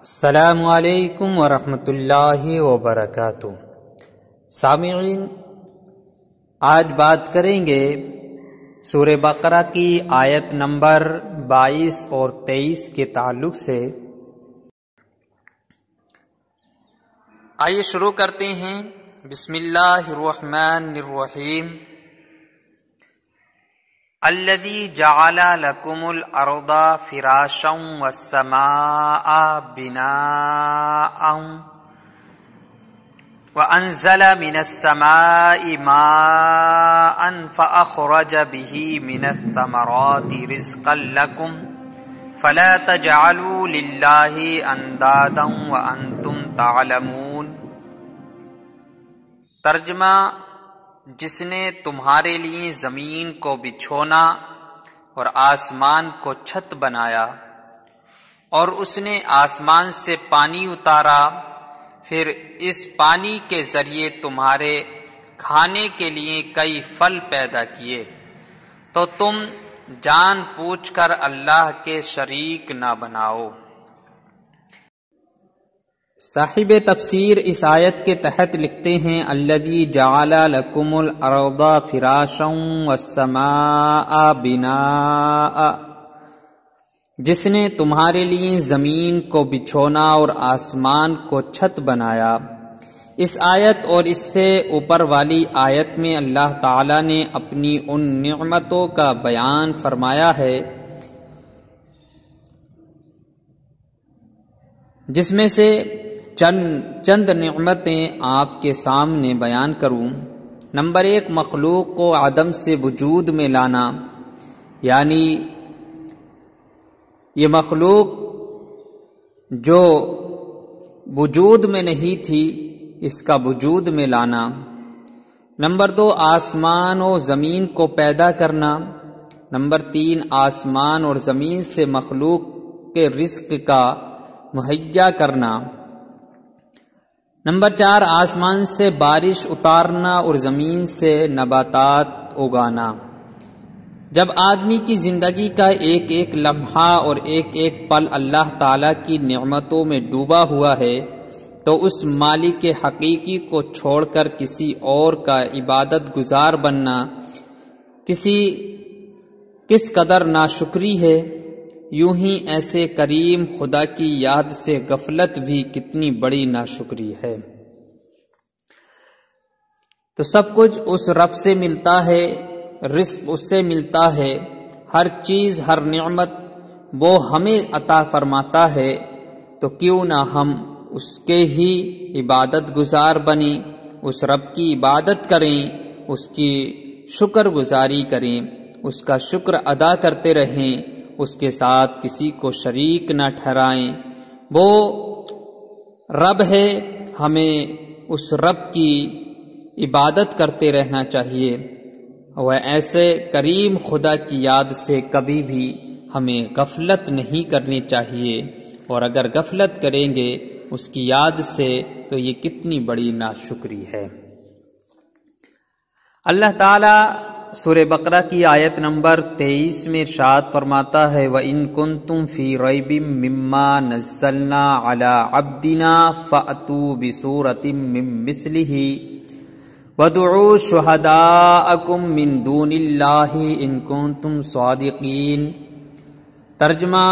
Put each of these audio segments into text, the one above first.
السلام علیکم ورحمۃ اللہ وبرکاتہ۔ سامعین، آج بات کریں گے سورہ بقرہ کی آیت نمبر 22 اور 23 کے تعلق سے۔ آئیے شروع کرتے ہیں۔ بسم اللہ الرحمن الرحیم۔ الذی جعل لکم الارض فراشا والسماء بناء وانزل من السماء ماء فاخرج به من الثمرات رزقا لکم فلا تجعلوا للہ اندادا وانتم تعلمون۔ ترجمہ: جس نے تمہارے لیے زمین کو بچھونا اور آسمان کو چھت بنایا، اور اس نے آسمان سے پانی اتارا، پھر اس پانی کے ذریعے تمہارے کھانے کے لیے کئی پھل پیدا کیے، تو تم جان بوجھ کر اللہ کے شریک نہ بناؤ۔ صاحب تفسیر اس آیت کے تحت لکھتے ہیں: الذی جعل لکم الارض فراشا والسماء بناء، جس نے تمہارے لیے زمین کو بچھونا اور آسمان کو چھت بنایا۔ اس آیت اور اس سے اوپر والی آیت میں اللہ تعالی نے اپنی ان نعمتوں کا بیان فرمایا ہے جس میں سے چند نعمتیں آپ کے سامنے بیان کروں۔ نمبر 1، مخلوق کو عدم سے وجود میں لانا، یعنی یہ مخلوق جو وجود میں نہیں تھی اس کا وجود میں لانا۔ نمبر 2، آسمان و زمین کو پیدا کرنا۔ نمبر 3، آسمان اور زمین سے مخلوق کے رزق کا مہیا کرنا۔ نمبر 4، آسمان سے بارش اتارنا اور زمین سے نباتات اگانا۔ جب آدمی کی زندگی کا ایک ایک لمحہ اور ایک ایک پل اللہ تعالیٰ کی نعمتوں میں ڈوبا ہوا ہے تو اس مالک حقیقی کو چھوڑ کر کسی اور کا عبادت گزار بننا کس قدر ناشکری ہے۔ یوں ہی ایسے کریم خدا کی یاد سے غفلت بھی کتنی بڑی ناشکری ہے۔ تو سب کچھ اس رب سے ملتا ہے، رزق اس سے ملتا ہے، ہر چیز ہر نعمت وہ ہمیں عطا فرماتا ہے، تو کیوں نہ ہم اس کے ہی عبادت گزار بنیں، اس رب کی عبادت کریں، اس کی شکر گزاری کریں، اس کا شکر ادا کرتے رہیں، اس کے ساتھ کسی کو شریک نہ ٹھہرائیں۔ وہ رب ہے، ہمیں اس رب کی عبادت کرتے رہنا چاہیے، وہ ایسے کریم خدا کی یاد سے کبھی بھی ہمیں غفلت نہیں کرنی چاہیے، اور اگر غفلت کریں گے اس کی یاد سے تو یہ کتنی بڑی ناشکری ہے۔ اللہ تعالیٰ سورہ بقرہ کی آیت نمبر 23 میں ارشاد فرماتا ہے: وَإِن كُنتُمْ فِي رَيْبٍ مِّمَّا نَزَّلْنَا عَلَىٰ عَبْدِنَا فَأْتُوا بِسُورَةٍ مِّن مِّثْلِهِ وَادْعُوا شُهَدَاءَكُم مِّن دُونِ اللَّهِ إِن كُنتُمْ صَادِقِينَ۔ ترجمہ: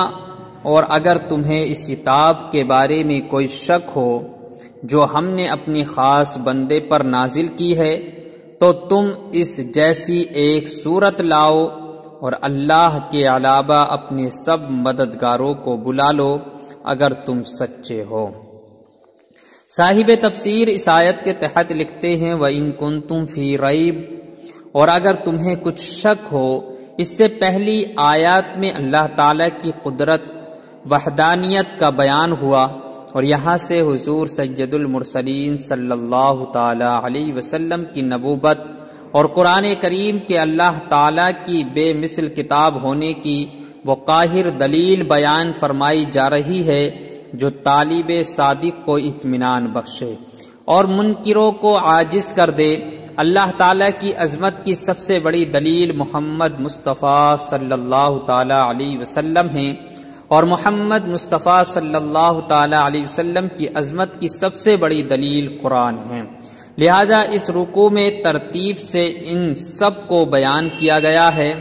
اور اگر تمہیں اس کتاب کے بارے میں کوئی شک ہو جو ہم نے اپنی خاص بندے پر نازل کی ہے تو تم اس جیسی ایک صورت لاؤ، اور اللہ کے علاوہ اپنے سب مددگاروں کو بلا لو اگر تم سچے ہو۔ صاحب تفسیر اس آیت کے تحت لکھتے ہیں: وَإِن كُنتُمْ فِي رَيْبٍ، اور اگر تمہیں کچھ شک ہو۔ اس سے پہلی آیات میں اللہ تعالیٰ کی قدرت، وحدانیت کا بیان ہوا، اور یہاں سے حضور سید المرسلین صلی اللہ تعالی علیہ وسلم کی نبوت اور قرآن کریم کے اللہ تعالیٰ کی بے مثل کتاب ہونے کی وہ قاہر دلیل بیان فرمائی جا رہی ہے جو طالب صادق کو اطمینان بخشے اور منکروں کو عاجز کر دے۔ اللہ تعالیٰ کی عظمت کی سب سے بڑی دلیل محمد مصطفیٰ صلی اللہ تعالی علیہ وسلم ہیں، اور محمد مصطفیٰ صلی اللہ تعالی علیہ وسلم کی عظمت کی سب سے بڑی دلیل قرآن ہے، لہذا اس رکوع میں ترتیب سے ان سب کو بیان کیا گیا ہے۔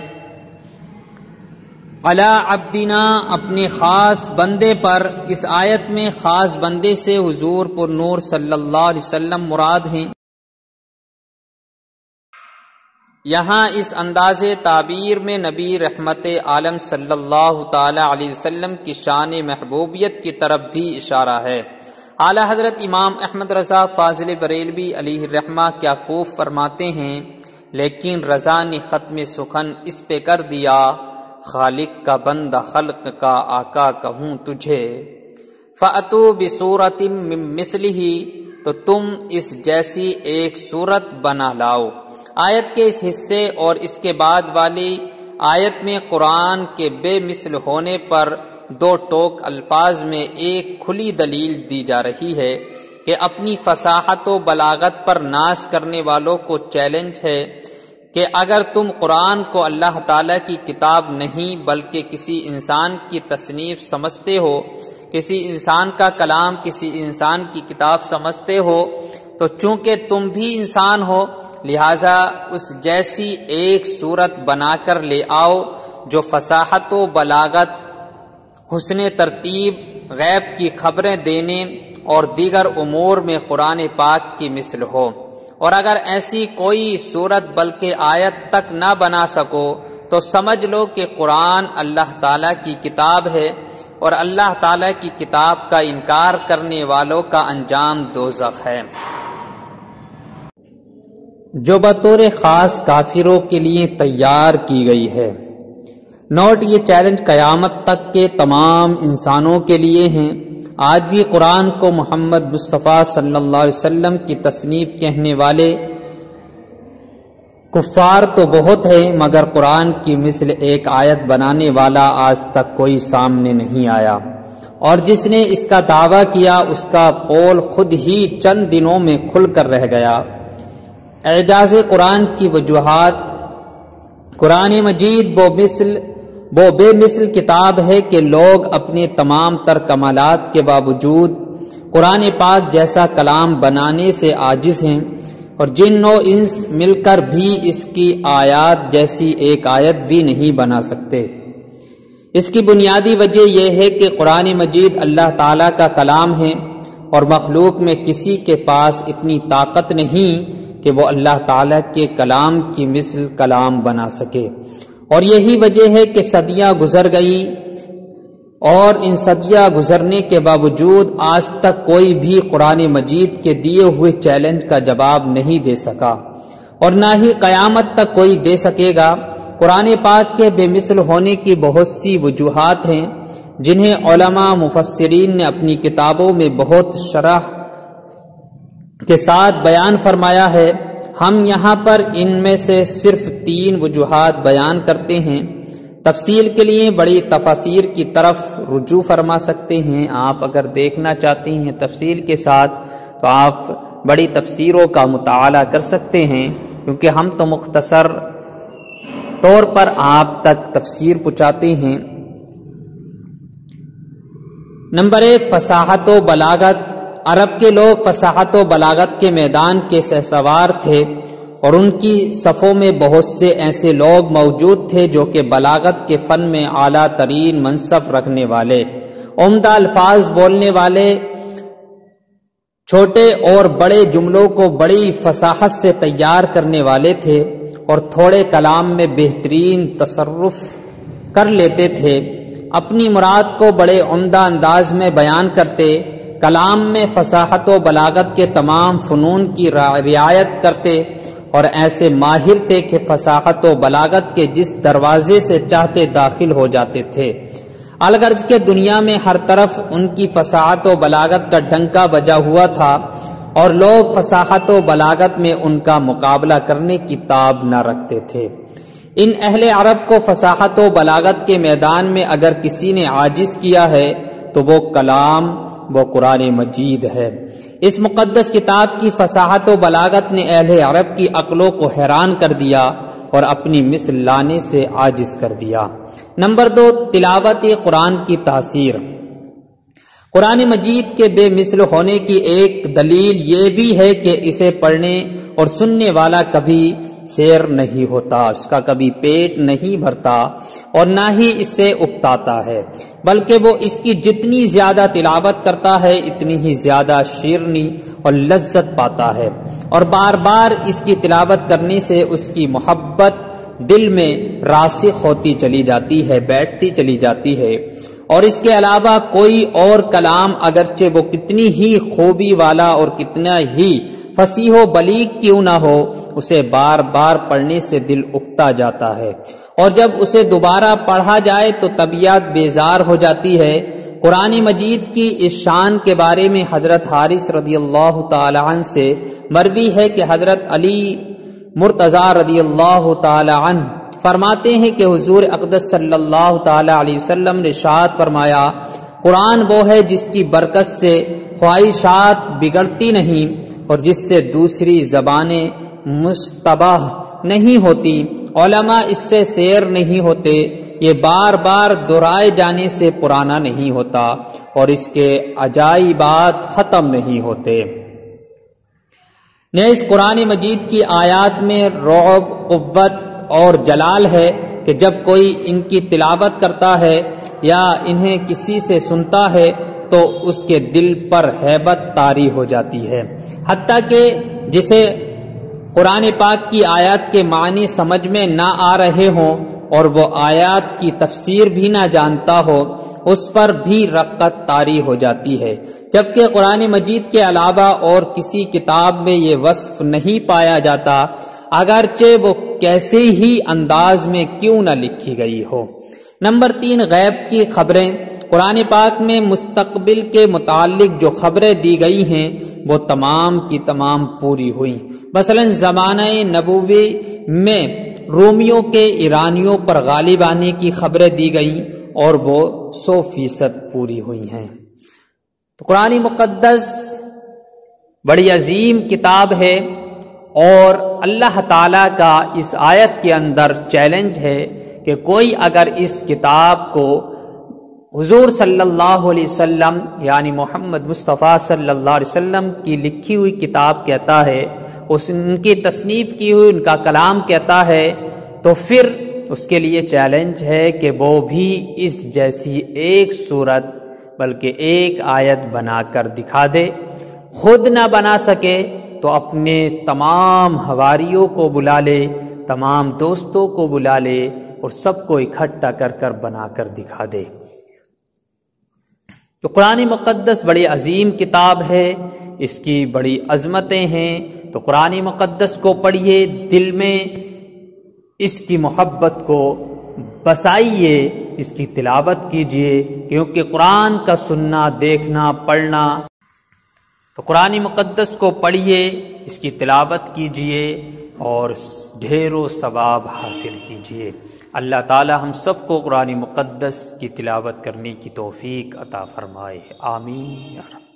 علی عبدنا، اپنے خاص بندے پر، اس آیت میں خاص بندے سے حضور پر نور صلی اللہ علیہ وسلم مراد ہیں۔ یہاں اس انداز تعبیر میں نبی رحمت عالم صلی اللہ تعالی علیہ وسلم کی شان محبوبیت کی طرف بھی اشارہ ہے۔ اعلی حضرت امام احمد رضا فاضل بریلوی علیہ الرحمہ کیا خوب فرماتے ہیں، لیکن رضا نے ختم سخن اس پہ کر دیا، خالق کا بندہ خلق کا آقا کہوں تجھے، فَأْتُوا بِصُورَةٍ مِّن مِّثْلِهِ، تو تم اس جیسی ایک صورت بنا لاؤ۔ آیت کے اس حصے اور اس کے بعد والی آیت میں قرآن کے بے مثل ہونے پر دو ٹوک الفاظ میں ایک کھلی دلیل دی جا رہی ہے کہ اپنی فصاحت و بلاغت پر ناز کرنے والوں کو چیلنج ہے کہ اگر تم قرآن کو اللہ تعالیٰ کی کتاب نہیں بلکہ کسی انسان کی تصنیف سمجھتے ہو، کسی انسان کا کلام، کسی انسان کی کتاب سمجھتے ہو، تو چونکہ تم بھی انسان ہو لہٰذا اس جیسی ایک صورت بنا کر لے آؤ جو فصاحت و بلاغت، حسن ترتیب، غیب کی خبریں دینے اور دیگر امور میں قرآن پاک کی مثل ہو۔ اور اگر ایسی کوئی صورت بلکہ آیت تک نہ بنا سکو تو سمجھ لو کہ قرآن اللہ تعالیٰ کی کتاب ہے، اور اللہ تعالیٰ کی کتاب کا انکار کرنے والوں کا انجام دوزخ ہے، جو بطور خاص کافروں کے لیے تیار کی گئی ہے۔ نوٹ، یہ چیلنج قیامت تک کے تمام انسانوں کے لیے ہیں۔ آج بھی قرآن کو محمد مصطفیٰ صلی اللہ علیہ وسلم کی تصنیف کہنے والے کفار تو بہت ہیں، مگر قرآن کی مثل ایک آیت بنانے والا آج تک کوئی سامنے نہیں آیا، اور جس نے اس کا دعویٰ کیا اس کا پول خود ہی چند دنوں میں کھل کر رہ گیا۔ اعجاز قرآن کی وجوہات: قرآن مجید وہ بے مثل کتاب ہے کہ لوگ اپنے تمام تر کمالات کے باوجود قرآن پاک جیسا کلام بنانے سے عاجز ہیں، اور جن و انس مل کر بھی اس کی آیات جیسی ایک آیت بھی نہیں بنا سکتے۔ اس کی بنیادی وجہ یہ ہے کہ قرآن مجید اللہ تعالیٰ کا کلام ہے، اور مخلوق میں کسی کے پاس اتنی طاقت نہیں کہ وہ اللہ تعالیٰ کے کلام کی مثل کلام بنا سکے۔ اور یہی وجہ ہے کہ صدیاں گزر گئی، اور ان صدیاں گزرنے کے باوجود آج تک کوئی بھی قرآن مجید کے دیے ہوئے چیلنج کا جواب نہیں دے سکا، اور نہ ہی قیامت تک کوئی دے سکے گا۔ قرآن پاک کے بے مثل ہونے کی بہت سی وجوہات ہیں، جنہیں علماء مفسرین نے اپنی کتابوں میں بہت شرح کے ساتھ بیان فرمایا ہے۔ ہم یہاں پر ان میں سے صرف 3 وجوہات بیان کرتے ہیں۔ تفصیل کے لیے بڑی تفاسیر کی طرف رجوع فرما سکتے ہیں۔ آپ اگر دیکھنا چاہتے ہیں تفصیل کے ساتھ تو آپ بڑی تفسیروں کا مطالعہ کر سکتے ہیں، کیونکہ ہم تو مختصر طور پر آپ تک تفسیر پہنچاتے ہیں۔ نمبر 1، فصاحت و بلاغت۔ عرب کے لوگ فصاحت و بلاغت کے میدان کے شہسوار تھے، اور ان کی صفوں میں بہت سے ایسے لوگ موجود تھے جو کہ بلاغت کے فن میں اعلیٰ ترین منصب رکھنے والے، عمدہ الفاظ بولنے والے، چھوٹے اور بڑے جملوں کو بڑی فصاحت سے تیار کرنے والے تھے، اور تھوڑے کلام میں بہترین تصرف کر لیتے تھے، اپنی مراد کو بڑے عمدہ انداز میں بیان کرتے، کلام میں فصاحت و بلاغت کے تمام فنون کی رعایت کرتے، اور ایسے ماہر تھے کہ فصاحت و بلاغت کے جس دروازے سے چاہتے داخل ہو جاتے تھے۔ الغرض کہ دنیا میں ہر طرف ان کی فصاحت و بلاغت کا ڈنکا بجا ہوا تھا، اور لوگ فصاحت و بلاغت میں ان کا مقابلہ کرنے کی تاب نہ رکھتے تھے۔ ان اہل عرب کو فصاحت و بلاغت کے میدان میں اگر کسی نے عاجز کیا ہے تو وہ کلام، وہ قرآن مجید ہے۔ اس مقدس کتاب کی فصاحت و بلاغت نے اہل عرب کی عقلوں کو حیران کر دیا اور اپنی مثل لانے سے عاجز کر دیا۔ نمبر 2، تلاوت قرآن کی تاثیر۔ قرآن مجید کے بے مثل ہونے کی ایک دلیل یہ بھی ہے کہ اسے پڑھنے اور سننے والا کبھی سیر نہیں ہوتا، اس کا کبھی پیٹ نہیں بھرتا اور نہ ہی اس سے اکتاتا ہے، بلکہ وہ اس کی جتنی زیادہ تلاوت کرتا ہے اتنی ہی زیادہ شیرنی اور لذت پاتا ہے، اور بار بار اس کی تلاوت کرنے سے اس کی محبت دل میں راسخ ہوتی چلی جاتی ہے، بیٹھتی چلی جاتی ہے، اور اس کے علاوہ کوئی اور کلام اگرچہ وہ کتنی ہی خوبی والا اور کتنا ہی فصیح و بلیغ کیوں نہ ہو، اسے بار بار پڑھنے سے دل اکتا جاتا ہے، اور جب اسے دوبارہ پڑھا جائے تو طبیعت بیزار ہو جاتی ہے۔ قرآن مجید کی اس شان کے بارے میں حضرت حارث رضی اللہ تعالی عنہ سے مروی ہے کہ حضرت علی مرتضی رضی اللہ تعالی عنہ فرماتے ہیں کہ حضور اقدس صلی اللہ تعالی علیہ وسلم نے ارشاد فرمایا، قرآن وہ ہے جس کی برکت سے خواہشات بگڑتی نہیں اور جس سے دوسری زبانیں مشتبہ نہیں ہوتی، علماء اس سے سیر نہیں ہوتے، یہ بار بار دہرائے جانے سے پرانا نہیں ہوتا اور اس کے عجائبات ختم نہیں ہوتے۔ نیز قرآن مجید کی آیات میں رعب، قوت اور جلال ہے کہ جب کوئی ان کی تلاوت کرتا ہے یا انہیں کسی سے سنتا ہے تو اس کے دل پر ہیبت طاری ہو جاتی ہے، حتیٰ کہ جسے قرآن پاک کی آیات کے معنی سمجھ میں نہ آ رہے ہوں اور وہ آیات کی تفسیر بھی نہ جانتا ہو، اس پر بھی رقت طاری ہو جاتی ہے، جبکہ قرآن مجید کے علاوہ اور کسی کتاب میں یہ وصف نہیں پایا جاتا، اگرچہ وہ کیسے ہی انداز میں کیوں نہ لکھی گئی ہو۔ نمبر 3، غیب کی خبریں۔ قرآن پاک میں مستقبل کے متعلق جو خبریں دی گئی ہیں وہ تمام کی تمام پوری ہوئیں۔ مثلا زمانہ نبوی میں رومیوں کے ایرانیوں پر غالب آنے کی خبریں دی گئیں اور وہ 100% پوری ہوئی ہیں۔ تو قرآن مقدس بڑی عظیم کتاب ہے، اور اللہ تعالیٰ کا اس آیت کے اندر چیلنج ہے کہ کوئی اگر اس کتاب کو حضور صلی اللہ علیہ وسلم یعنی محمد مصطفیٰ صلی اللہ علیہ وسلم کی لکھی ہوئی کتاب کہتا ہے، ان کی تصنیف کی ہوئی ان کا کلام کہتا ہے، تو پھر اس کے لیے چیلنج ہے کہ وہ بھی اس جیسی ایک صورت بلکہ ایک آیت بنا کر دکھا دے، خود نہ بنا سکے تو اپنے تمام حواریوں کو بلا لے، تمام دوستوں کو بلا لے اور سب کو اکٹھا کر کر بنا کر دکھا دے۔ تو قرآن مقدس بڑی عظیم کتاب ہے، اس کی بڑی عظمتیں ہیں، تو قرآن مقدس کو پڑھیے، دل میں اس کی محبت کو بسائیے، اس کی تلاوت کیجیے، کیونکہ قرآن کا سننا، دیکھنا، پڑھنا، تو قرآن مقدس کو پڑھیے، اس کی تلاوت کیجیے اور ڈھیروں ثواب حاصل کیجیے۔ اللہ تعالی ہم سب کو قرآن مقدس کی تلاوت کرنے کی توفیق عطا فرمائے، آمین یا رب۔